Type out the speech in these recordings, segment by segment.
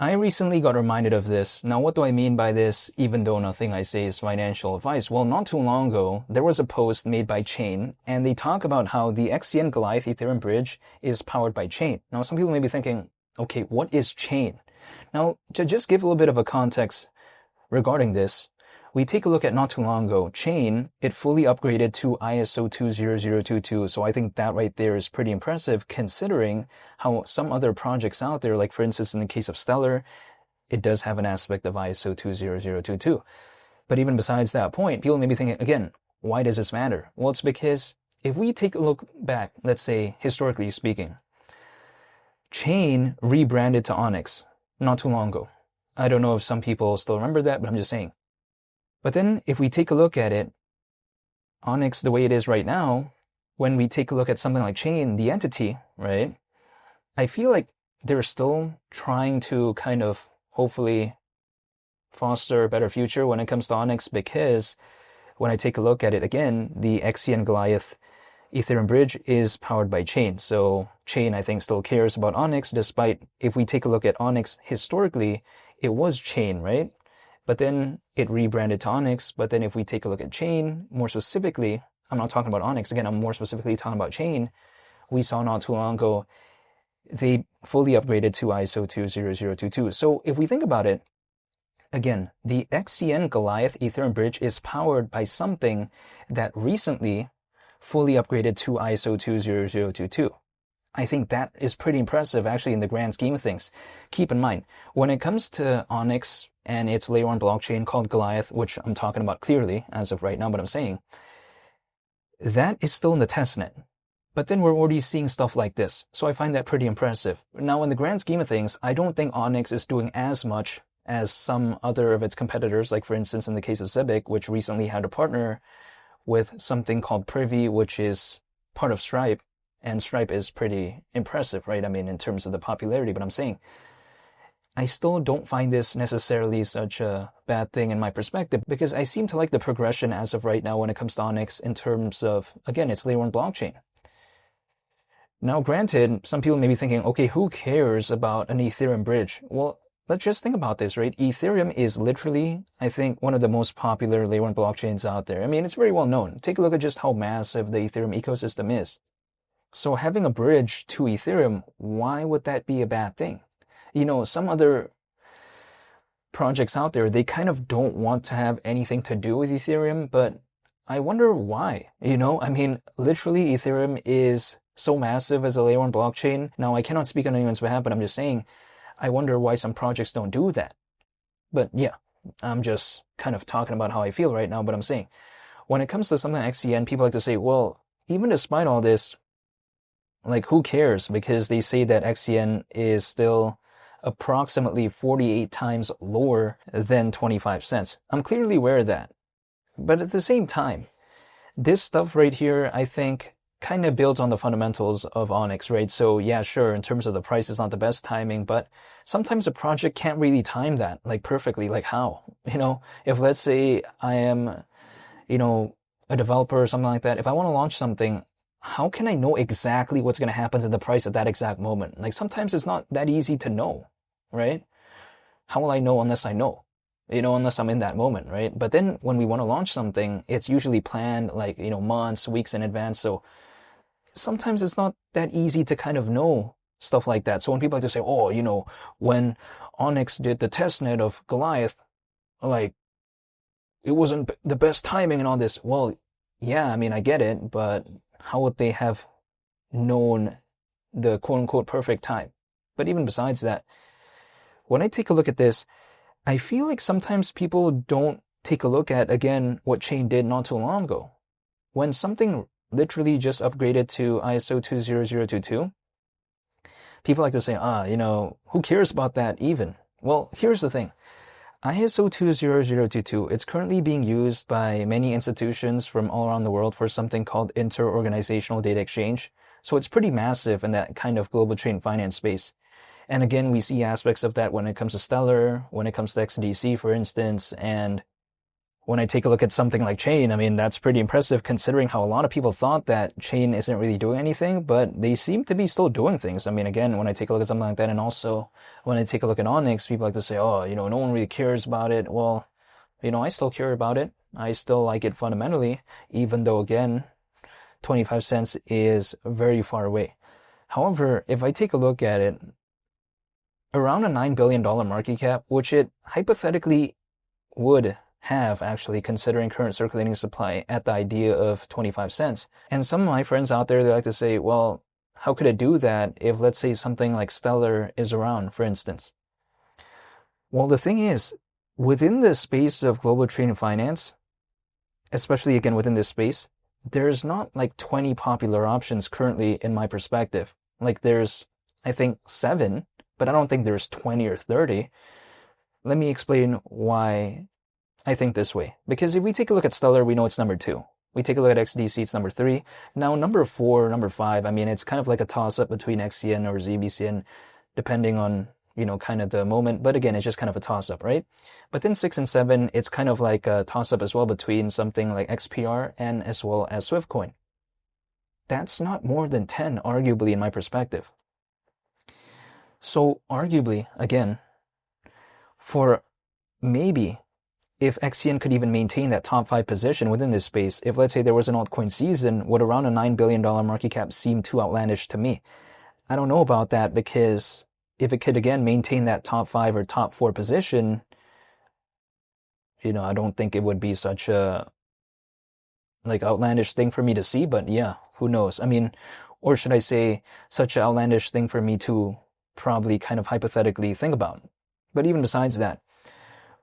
I recently got reminded of this. Now, what do I mean by this, even though nothing I say is financial advice? Well, not too long ago, there was a post made by Chain, and they talk about how the XCN Goliath Ethereum bridge is powered by Chain. Now, some people may be thinking, okay, what is Chain? Now, to just give a little bit of a context regarding this, we take a look at not too long ago, Chain, it fully upgraded to ISO 20022. So I think that right there is pretty impressive considering how some other projects out there, like for instance, in the case of Stellar, it does have an aspect of ISO 20022. But even besides that point, people may be thinking, again, why does this matter? Well, it's because if we take a look back, let's say, historically speaking, Chain rebranded to Onyx not too long ago. I don't know if some people still remember that, but I'm just saying. But then if we take a look at it, Onyx, the way it is right now, when we take a look at something like Chain, the entity, right? I feel like they're still trying to kind of hopefully foster a better future when it comes to Onyx, because when I take a look at it again, the XCN Goliath Ethereum bridge is powered by Chain. So Chain, I think, still cares about Onyx, despite if we take a look at Onyx historically, it was Chain, right? But then it rebranded to Onyx. But then if we take a look at Chain, more specifically, I'm not talking about Onyx. Again, I'm more specifically talking about Chain. We saw not too long ago, they fully upgraded to ISO 20022. So if we think about it, again, the XCN Goliath Ethereum bridge is powered by something that recently fully upgraded to ISO 20022. I think that is pretty impressive, actually, in the grand scheme of things. Keep in mind, when it comes to Onyx and its layer 1 blockchain called Goliath, which I'm talking about clearly as of right now, but I'm saying, that is still in the testnet. But then we're already seeing stuff like this. So I find that pretty impressive. Now, in the grand scheme of things, I don't think Onyx is doing as much as some other of its competitors, like for instance, in the case of Zebic, which recently had a partner with something called Privy, which is part of Stripe. And Stripe is pretty impressive, right? I mean, in terms of the popularity, but I'm saying, I still don't find this necessarily such a bad thing in my perspective, because I seem to like the progression as of right now when it comes to Onyx in terms of, again, it's layer 1 blockchain. Now, granted, some people may be thinking, okay, who cares about an Ethereum bridge? Well, let's just think about this, right? Ethereum is literally, I think, one of the most popular layer 1 blockchains out there. I mean, it's very well known. Take a look at just how massive the Ethereum ecosystem is. So having a bridge to Ethereum, why would that be a bad thing? You know, some other projects out there, they kind of don't want to have anything to do with Ethereum, but I wonder why. You know, I mean, literally Ethereum is so massive as a layer 1 blockchain. Now, I cannot speak on anyone's behalf, but I'm just saying, I wonder why some projects don't do that. But yeah, I'm just kind of talking about how I feel right now, but I'm saying, when it comes to something like XCN, people like to say, well, even despite all this, like, who cares? Because they say that XCN is still approximately 48 times lower than 25 cents. I'm clearly aware of that. But at the same time, this stuff right here, I think, kind of builds on the fundamentals of Onyx, right? So yeah, sure, in terms of the price, it's not the best timing, but sometimes a project can't really time that, like, perfectly. Like, how? You know, if let's say I am, you know, a developer or something like that, if I want to launch something, how can I know exactly what's going to happen to the price at that exact moment? Like, sometimes it's not that easy to know, right? How will I know unless I know? You know, unless I'm in that moment, right? But then when we want to launch something, it's usually planned like, you know, months, weeks in advance. So sometimes it's not that easy to kind of know stuff like that. So when people like to say, oh, you know, when Onyx did the testnet of Goliath, like, it wasn't the best timing and all this. Well, yeah, I mean, I get it, but how would they have known the quote-unquote perfect time? But even besides that, when I take a look at this, I feel like sometimes people don't take a look at, again, what Chain did not too long ago. When something literally just upgraded to ISO 20022, people like to say, you know, who cares about that even? Well, here's the thing. ISO 20022, it's currently being used by many institutions from all around the world for something called inter-organizational data exchange. So it's pretty massive in that kind of global trade and finance space. And again, we see aspects of that when it comes to Stellar, when it comes to XDC, for instance, and when I take a look at something like Chain, I mean, that's pretty impressive considering how a lot of people thought that Chain isn't really doing anything, but they seem to be still doing things. I mean, again, when I take a look at something like that, and also when I take a look at Onyx, people like to say, oh, no one really cares about it. Well, I still care about it. I still like it fundamentally, even though, again, 25 cents is very far away. However, if I take a look at it, around a $9 billion market cap, which it hypothetically would have actually considering current circulating supply at the idea of 25 cents. And some of my friends out there, they like to say, well, how could it do that if, let's say, something like Stellar is around, for instance? Well, the thing is, within the space of global trading finance, especially again within this space, there's not like 20 popular options currently in my perspective. Like there's, I think, 7, but I don't think there's 20 or 30. Let me explain why I think this way. Because if we take a look at Stellar, we know it's number 2. We take a look at XDC, it's number 3. Now, number 4, number 5, I mean, it's kind of like a toss-up between XCN or ZBCN, depending on, kind of the moment. But again, it's just kind of a toss-up, right? But then 6 and 7, it's kind of like a toss-up as well between something like XPR and as well as Swiftcoin. That's not more than 10, arguably, in my perspective. So, arguably, again, for maybe if XCN could even maintain that top 5 position within this space, if let's say there was an altcoin season, would around a $9 billion market cap seem too outlandish to me? I don't know about that, because if it could again maintain that top 5 or top 4 position, I don't think it would be such a outlandish thing for me to see, but yeah, who knows? I mean, or should I say such an outlandish thing for me to probably kind of hypothetically think about. But even besides that,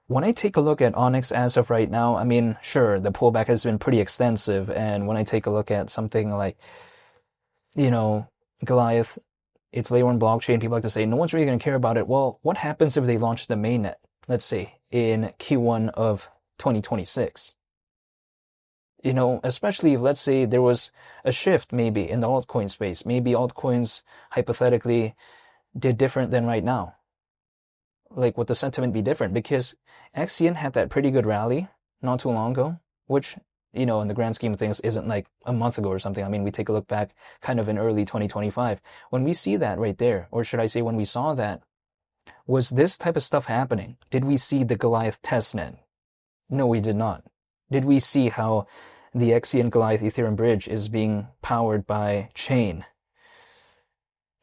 when I take a look at Onyx as of right now, I mean, sure, the pullback has been pretty extensive. And when I take a look at something like, Goliath, it's layer 1 blockchain, people like to say, no one's really going to care about it. Well, what happens if they launch the mainnet, let's say, in Q1 of 2026? Especially if, let's say, there was a shift maybe in the altcoin space. Maybe altcoins, hypothetically, did different than right now. Like, would the sentiment be different? Because XCN had that pretty good rally not too long ago, which, in the grand scheme of things, isn't like a month ago or something. I mean, we take a look back kind of in early 2025. When we see that right there, or should I say when we saw that, was this type of stuff happening? Did we see the Goliath testnet? No, we did not. Did we see how the XCN Goliath Ethereum bridge is being powered by Chain?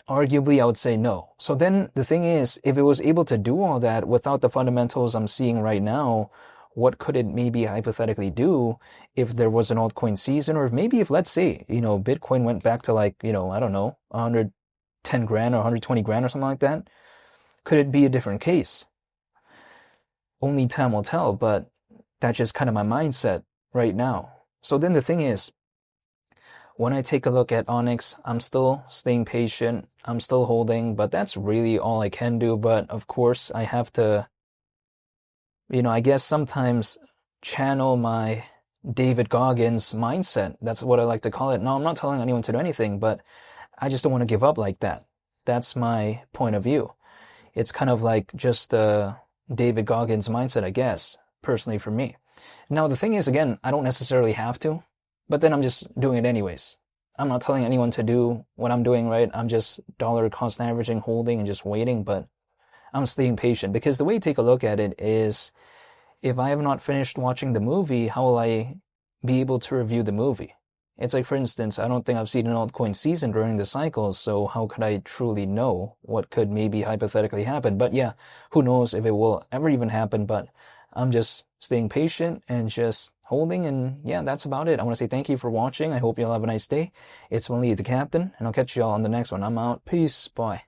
Arguably, I would say no. So then the thing is, if it was able to do all that without the fundamentals I'm seeing right now, what could it maybe hypothetically do if there was an altcoin season? Or maybe if, let's say, Bitcoin went back to like, I don't know, 110 grand or 120 grand or something like that? Could it be a different case? Only time will tell, but that's just kind of my mindset right now. So then the thing is, when I take a look at Onyx, I'm still staying patient. I'm still holding, but that's really all I can do. But of course, I have to, I guess sometimes channel my David Goggins mindset. That's what I like to call it. No, I'm not telling anyone to do anything, but I just don't want to give up like that. That's my point of view. It's kind of like just David Goggins mindset, I guess, personally for me. Now, the thing is, again, I don't necessarily have to. But then I'm just doing it anyways. I'm not telling anyone to do what I'm doing, right? I'm just dollar cost averaging, holding, and just waiting, but I'm staying patient. Because the way you take a look at it is, if I have not finished watching the movie, how will I be able to review the movie? It's like, for instance, I don't think I've seen an altcoin season during the cycles, so how could I truly know what could maybe hypothetically happen? But yeah, who knows if it will ever even happen, but I'm just staying patient and just holding, and yeah, that's about it. I want to say thank you for watching. I hope you all have a nice day. It's only the Captain, and I'll catch you all on the next one. I'm out. Peace. Bye.